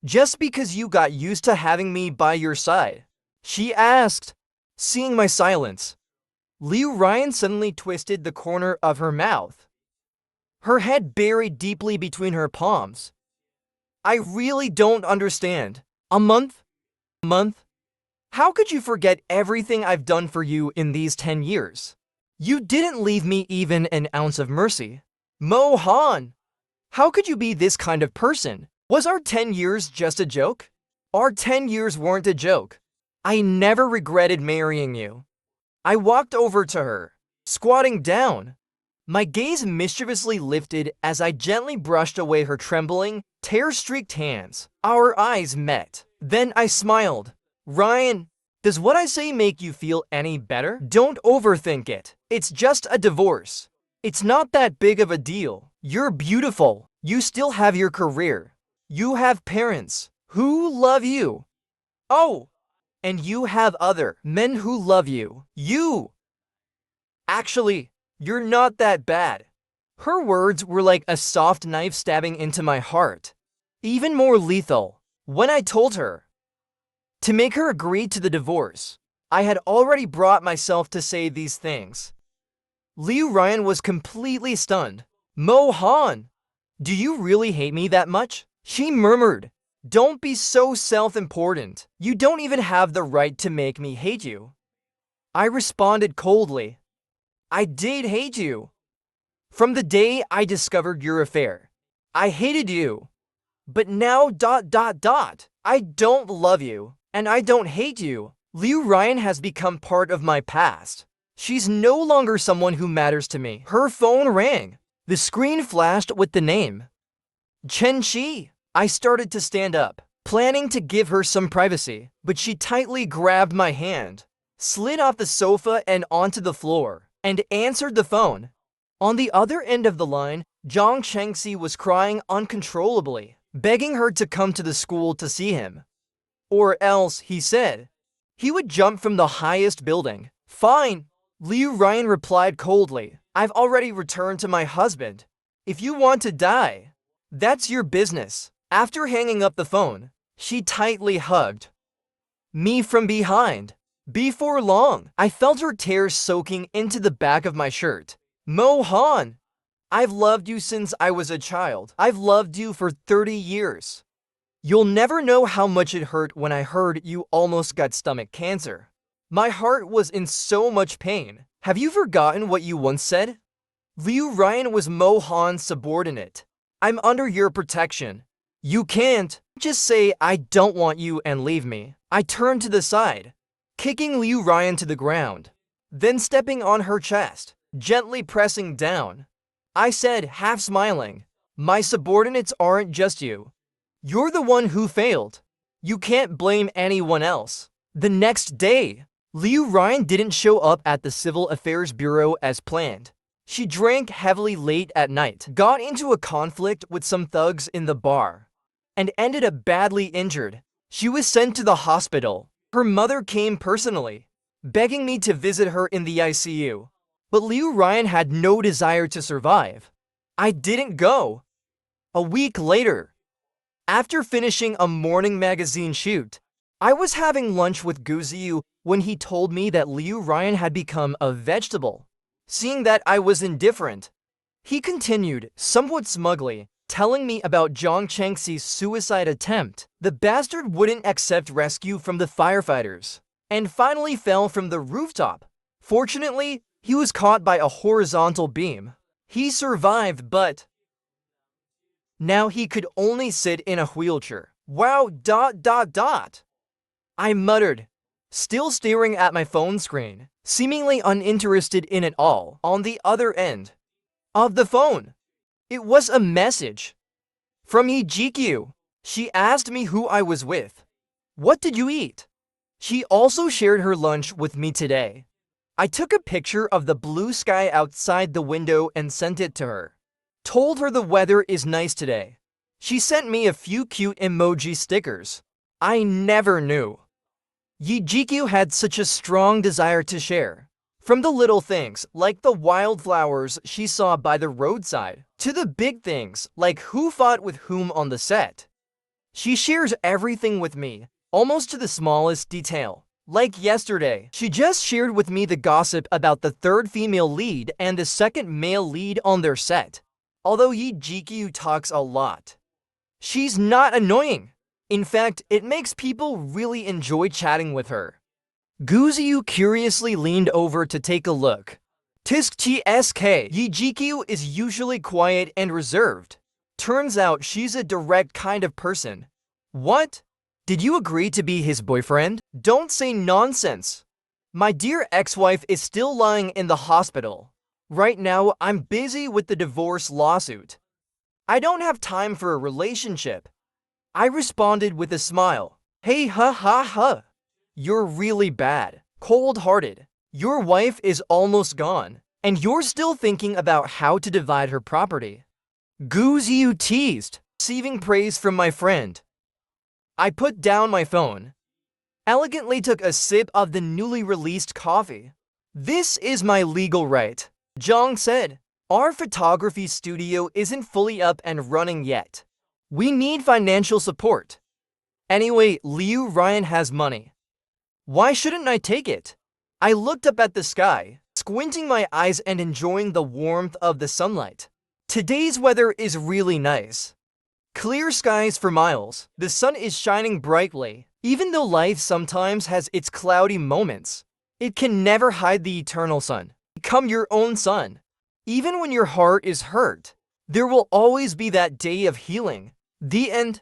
just because you got used to having me by your side, she asked. Seeing my silence, Liu Ryan suddenly twisted the corner of her mouth, her head buried deeply between her palms. "I really don't understand. A month? How could you forget everything I've done for you in these 10 years? You didn't leave me even an ounce of mercy. Mohan, how could you be this kind of person? Was our 10 years just a joke?" "Our 10 years weren't a joke. I never regretted marrying you." I walked over to her, squatting down. My gaze mischievously lifted as I gently brushed away her trembling, tear-streaked hands. Our eyes met. Then I smiled. "Ryan, does what I say make you feel any better? Don't overthink it. It's just a divorce. It's not that big of a deal. You're beautiful. You still have your career. You have parents who love you. Oh, and you have other men who love you. Actually, you're not that bad." Her words were like a soft knife stabbing into my heart, even more lethal. When I told her to make her agree to the divorce, I had already brought myself to say these things. Liu Ryan was completely stunned. "Mohan, do you really hate me that much?" she murmured. "Don't be so self-important. You don't even have the right to make me hate you." I responded coldly. "I did hate you. From the day I discovered your affair, I hated you. But now ... I don't love you, and I don't hate you." Liu Ryan has become part of my past. She's no longer someone who matters to me. Her phone rang. The screen flashed with the name. Chen Qi. I started to stand up, planning to give her some privacy, but she tightly grabbed my hand, slid off the sofa and onto the floor, and answered the phone. On the other end of the line, Zhang Chengxi was crying uncontrollably, begging her to come to the school to see him. Or else, he said, he would jump from the highest building. Fine, Liu Ryan replied coldly. I've already returned to my husband. If you want to die, that's your business. After hanging up the phone, she tightly hugged me from behind. Before long, I felt her tears soaking into the back of my shirt. Mo Han, I've loved you since I was a child. I've loved you for 30 years. You'll never know how much it hurt when I heard you almost got stomach cancer. My heart was in so much pain. Have you forgotten what you once said? Liu Ryan was Mo Han's subordinate. I'm under your protection. You can't just say I don't want you and leave me. I turned to the side, kicking Liu Ryan to the ground, then stepping on her chest, gently pressing down. I said, half smiling, my subordinates aren't just you. You're the one who failed. You can't blame anyone else. The next day, Liu Ryan didn't show up at the Civil Affairs Bureau as planned. She drank heavily late at night, got into a conflict with some thugs in the bar, and ended up badly injured. She was sent to the hospital. Her mother came personally, begging me to visit her in the ICU. But Liu Ryan had no desire to survive. I didn't go. A week later, after finishing a morning magazine shoot, I was having lunch with Ye Zhiqiu when he told me that Liu Ryan had become a vegetable. Seeing that I was indifferent, he continued, somewhat smugly, telling me about Zhang Chengxi's suicide attempt. The bastard wouldn't accept rescue from the firefighters, and finally fell from the rooftop. Fortunately, he was caught by a horizontal beam. He survived, but now he could only sit in a wheelchair. Wow, ... I muttered, still staring at my phone screen, seemingly uninterested in it all. On the other end of the phone, it was a message from Ye Zhiqiu. She asked me who I was with. What did you eat? She also shared her lunch with me today. I took a picture of the blue sky outside the window and sent it to her. Told her the weather is nice today. She sent me a few cute emoji stickers. I never knew Ye Zhiqiu had such a strong desire to share. From the little things, like the wildflowers she saw by the roadside, to the big things, like who fought with whom on the set. She shares everything with me, almost to the smallest detail. Like yesterday, she just shared with me the gossip about the third female lead and the second male lead on their set. Although Ye Zhiqiu talks a lot, she's not annoying. In fact, it makes people really enjoy chatting with her. Ye Zhiqiu curiously leaned over to take a look. Tsk. Ye Zhiqiu is usually quiet and reserved. Turns out she's a direct kind of person. What? Did you agree to be his boyfriend? Don't say nonsense. My dear ex-wife is still lying in the hospital. Right now, I'm busy with the divorce lawsuit. I don't have time for a relationship. I responded with a smile. Hey, ha. You're really bad, cold-hearted. Your wife is almost gone, and you're still thinking about how to divide her property. Ye Zhiqiu teased, receiving praise from my friend. I put down my phone, elegantly took a sip of the newly released coffee. This is my legal right, Zhang said. Our photography studio isn't fully up and running yet. We need financial support. Anyway, Liu Ryan has money. Why shouldn't I take it? I looked up at the sky, squinting my eyes and enjoying the warmth of the sunlight. Today's weather is really nice. Clear skies for miles. The sun is shining brightly. Even though life sometimes has its cloudy moments, it can never hide the eternal sun. Become your own sun. Even when your heart is hurt, there will always be that day of healing. The end.